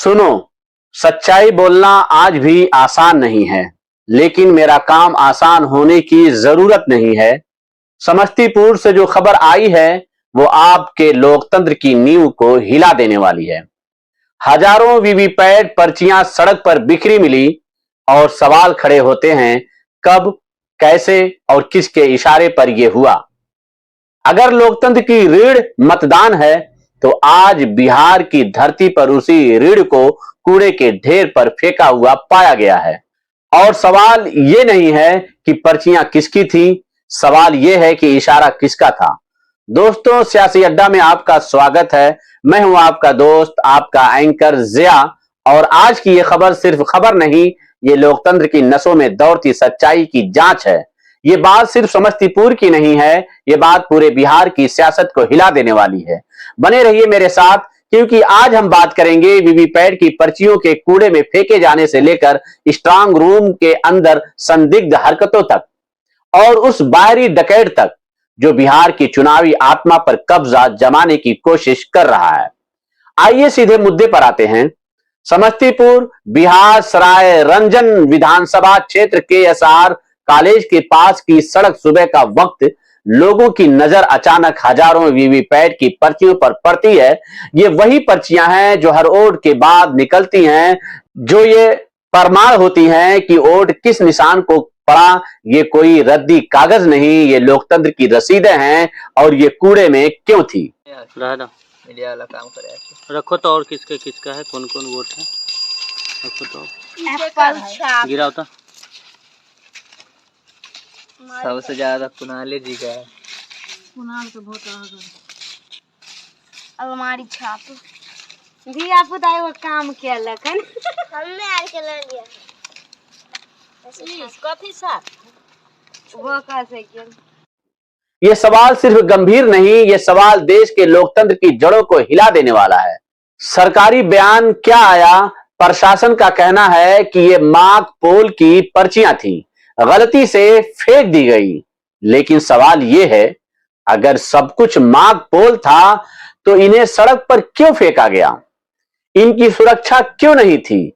सुनो, सच्चाई बोलना आज भी आसान नहीं है, लेकिन मेरा काम आसान होने की जरूरत नहीं है। समस्तीपुर से जो खबर आई है वो आपके लोकतंत्र की नींव को हिला देने वाली है। हजारों वीवीपैट पर्चियां सड़क पर बिखरी मिली और सवाल खड़े होते हैं, कब, कैसे और किसके इशारे पर यह हुआ। अगर लोकतंत्र की रीढ़ मतदान है तो आज बिहार की धरती पर उसी रीढ़ को कूड़े के ढेर पर फेंका हुआ पाया गया है। और सवाल यह नहीं है कि पर्चियां किसकी थी, सवाल यह है कि इशारा किसका था। दोस्तों, सियासी अड्डा में आपका स्वागत है। मैं हूं आपका दोस्त, आपका एंकर जिया। और आज की यह खबर सिर्फ खबर नहीं, ये लोकतंत्र की नसों में दौड़ती सच्चाई की जांच है। ये बात सिर्फ समस्तीपुर की नहीं है, ये बात पूरे बिहार की सियासत को हिला देने वाली है। बने रहिए मेरे साथ, क्योंकि आज हम बात करेंगे वीवीपैट की पर्चियों के कूड़े में फेंके जाने से लेकर स्ट्रांग रूम के अंदर संदिग्ध हरकतों तक और उस बाहरी डकैत तक जो बिहार की चुनावी आत्मा पर कब्जा जमाने की कोशिश कर रहा है। आइए सीधे मुद्दे पर आते हैं। समस्तीपुर बिहार सराय रंजन विधानसभा क्षेत्र के एसआर कॉलेज के पास की सड़क सुबह का वक्त लोगों की नजर अचानक हजारों वीवीपैट की पर्चियों पर पड़ती है। ये वही पर्चियां हैं जो हर वोट के बाद निकलती हैं, जो ये प्रमाण होती हैं कि वोट किस निशान को पड़ा। ये कोई रद्दी कागज नहीं, ये लोकतंत्र की रसीदें हैं। और ये कूड़े में क्यों थी? मीडिया वाला काम करे रखो तो। और किसका किसका है, कौन कौन वोट है रखो तो। गिरा होता सबसे ज्यादा कुणाल जी का है। कुणाल तो बहुत अलमारी छाप भी आप बताए वो काम किया लखन हमने आज के ले लिया कॉफी साथ वो कैसे किया। ये सवाल सिर्फ गंभीर नहीं, ये सवाल देश के लोकतंत्र की जड़ों को हिला देने वाला है। सरकारी बयान क्या आया? प्रशासन का कहना है कि ये मॉक पोल की पर्चियां थी, गलती से फेंक दी गई। लेकिन सवाल यह है, अगर सब कुछ मॉक पोल था तो इन्हें सड़क पर क्यों फेंका गया? इनकी सुरक्षा क्यों नहीं थी?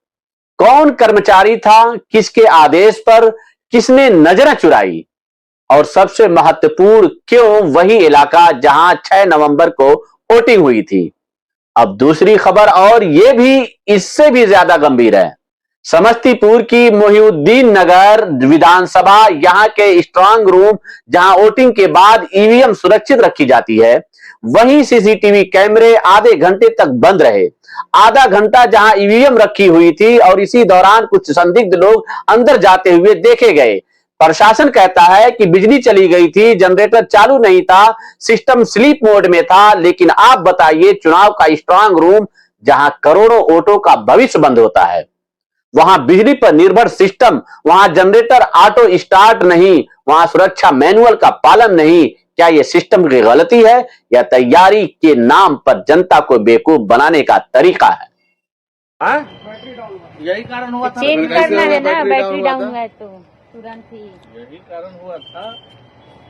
कौन कर्मचारी था? किसके आदेश पर? किसने नजरें चुराई? और सबसे महत्वपूर्ण, क्यों वही इलाका जहां 6 नवंबर को वोटिंग हुई थी? अब दूसरी खबर, और यह भी इससे भी ज्यादा गंभीर है। समस्तीपुर की मोहिउद्दीन नगर विधानसभा, यहां के स्ट्रांग रूम जहां वोटिंग के बाद ईवीएम सुरक्षित रखी जाती है, वहीं सीसीटीवी कैमरे आधे घंटे तक बंद रहे। आधा घंटा जहां ईवीएम रखी हुई थी और इसी दौरान कुछ संदिग्ध लोग अंदर जाते हुए देखे गए। प्रशासन कहता है कि बिजली चली गई थी, जनरेटर चालू नहीं था, सिस्टम स्लीप मोड में था। लेकिन आप बताइए, चुनाव का स्ट्रांग रूम जहां करोड़ों वोटों का भविष्य बंद होता है, वहां बिजली पर निर्भर सिस्टम, वहां जनरेटर ऑटो स्टार्ट नहीं, वहां सुरक्षा मैनुअल का पालन नहीं। क्या यह सिस्टम की गलती है या तैयारी के नाम पर जनता को बेवकूफ बनाने का तरीका है? यही कारण हुआ था। चेंज करना है ना, बैटरी डाउन हुआ है तो तुरंत ही यही कारण हुआ था।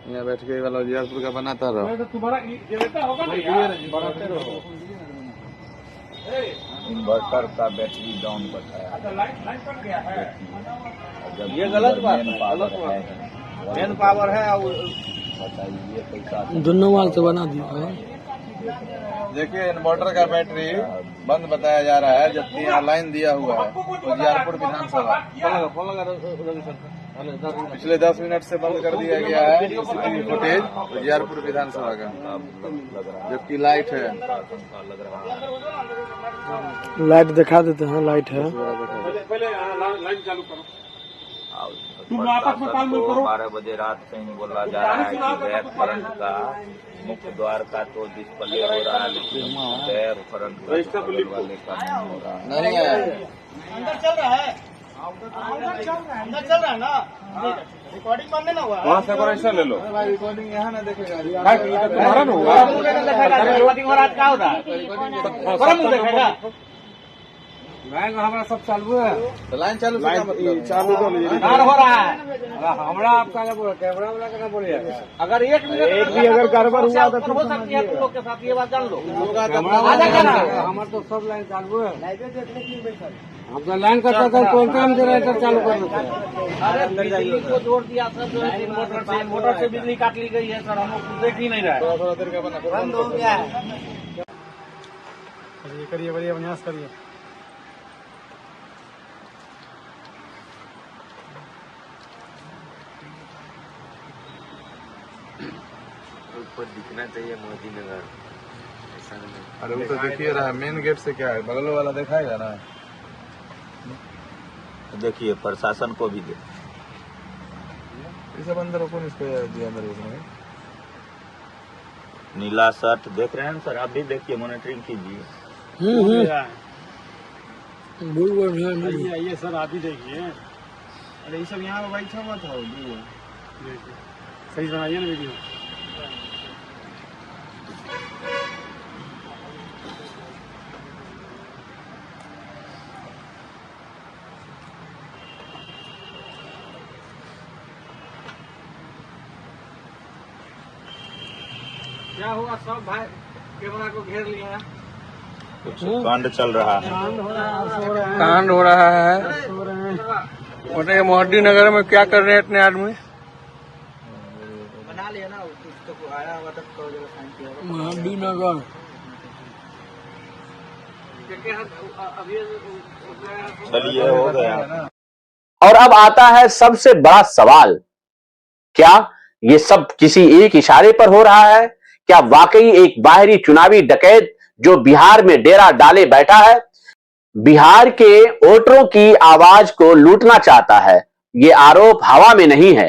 यहाँ बैठ के वाला उजियारपुर का बनाता रहो। तुम्हारा जनरेटर होगा ना यार, बनाते रहो। इन्वर्टर का बैटरी डाउन बताया। लाइन कट गया है। ये गलत बात है, गलत बात है। मेन पावर है बताइए पैसा दोनों वाल से बना दिया। देखिए, इन्वर्टर का बैटरी बंद बताया जा रहा है, जबकि यहाँ लाइन दिया हुआ है उजियारपुर विधानसभा। फोन लगा पिछले 10 मिनट से बंद कर दिया गया है सीसीटीवी फुटेज उजियारपुर विधानसभा का, जबकि लाइट है। लाइट दिखा देते हैं, लाइट है। पहले लाइन चालू करो। तुम आपस में तालमेल करो। 12 बजे रात से ही बोला जा रहा है कि बैक फ्रंट का मुख्य द्वार का तो डिस्प्ले हो रहा है, लेकिन बैक फ्रंट का वाले का नहीं हो रहा है। नहीं है, अंदर चल रहा है, अंदर चल रहा है ना। रिकॉर्डिंग बंद नहीं हुआ। वहाँ से ऐसा ले लो। रिकॉर्डिंग यहाँ ना देखेगा, तुम्हारा ना हुआ। रिकॉर्डिंग हो रहा क्या हो रहा है? देखेगा लाइन हमारा सब चालू है। तो लाइन चालू से क्या मतलब? चालू हो रहा है हमारा। आपका कैमरा वाला का बोलिए, अगर एक भी अगर गड़बड़ हुआ तो हो सकती है तुम लोग के साथ, ये बात जान लो। हमारा तो सब लाइन चालू है। आपका लाइन का कौन काम जनरेटर चालू कर देते हैं? अरे बिजली को जोड़ दिया सर, जो है मोटर से बिजली काट ली गई है सर, हम लोग देख ही नहीं रहे। थोड़ा देर का बना बंद हो गया है। करिए बढ़िया प्रयास करिए। ऊपर दिखना चाहिए मोदी नगर, ऐसा नहीं। अरे वो तो देखिए रहा मेन गेट से क्या है, बगल वाला दिखाएगा ना। देखिए प्रशासन को भी दे। ये सब अंदर कौन इसको दिया अंदर उसने? नीला शर्ट देख रहे हैं सर, आप भी देखिए, मॉनिटरिंग कीजिए। आइए सर, आप ही देखिए। अरे ये सब यहाँ पे बैठा हुआ था, सही बनाइए ना वीडियो। क्या हुआ सब भाई, कैमरा को घेर लिए हैं। कुछ कांड चल रहा है। कांड हो रहा है। बोले मोहद्दी नगर में क्या कर रहे हैं इतने आदमी? बना लिया ना, तो आया हुआ था मोहद्दी नगर। चलिए हो गया। और अब आता है सबसे बड़ा सवाल, क्या ये सब किसी एक इशारे पर हो रहा है? क्या वाकई एक बाहरी चुनावी डकैत जो बिहार में डेरा डाले बैठा है, बिहार के वोटरों की आवाज को लूटना चाहता है? ये आरोप हवा में नहीं है।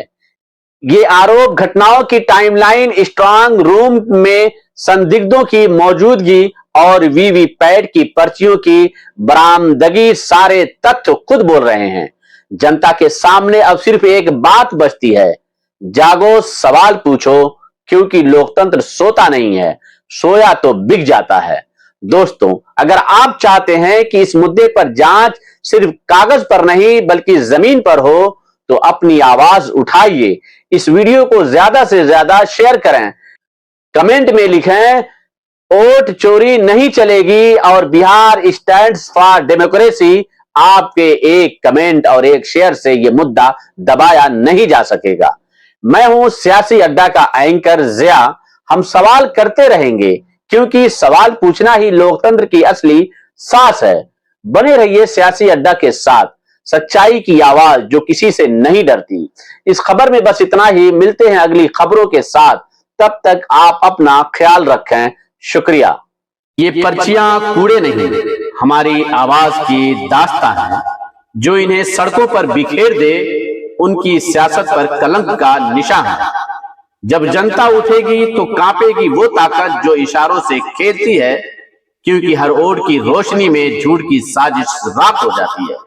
ये आरोप घटनाओं की टाइमलाइन, स्ट्रांग रूम में संदिग्धों की मौजूदगी और वीवीपैट की पर्चियों की बरामदगी, सारे तथ्य खुद बोल रहे हैं। जनता के सामने अब सिर्फ एक बात बचती है, जागो, सवाल पूछो, क्योंकि लोकतंत्र सोता नहीं है, सोया तो बिक जाता है। दोस्तों, अगर आप चाहते हैं कि इस मुद्दे पर जांच सिर्फ कागज पर नहीं बल्कि जमीन पर हो, तो अपनी आवाज उठाइए। इस वीडियो को ज्यादा से ज्यादा शेयर करें, कमेंट में लिखें वोट चोरी नहीं चलेगी और बिहार स्टैंड्स फॉर डेमोक्रेसी। आपके एक कमेंट और एक शेयर से यह मुद्दा दबाया नहीं जा सकेगा। मैं हूं सियासी अड्डा का एंकर जिया। हम सवाल करते रहेंगे, क्योंकि सवाल पूछना ही लोकतंत्र की असली सांस है। बने रहिए सियासी अड्डा के साथ, सच्चाई की आवाज जो किसी से नहीं डरती। इस खबर में बस इतना ही, मिलते हैं अगली खबरों के साथ। तब तक आप अपना ख्याल रखें। शुक्रिया। ये पर्चियां कूड़े नहीं, हमारी आवाज की दास्तां है। जो इन्हें सड़कों पर बिखेर दे, उनकी सियासत पर कलंक का निशान है। जब जनता उठेगी तो कांपेगी वो ताकत जो इशारों से खेलती है, क्योंकि हर ओट की रोशनी में झूठ की साजिश राख हो जाती है।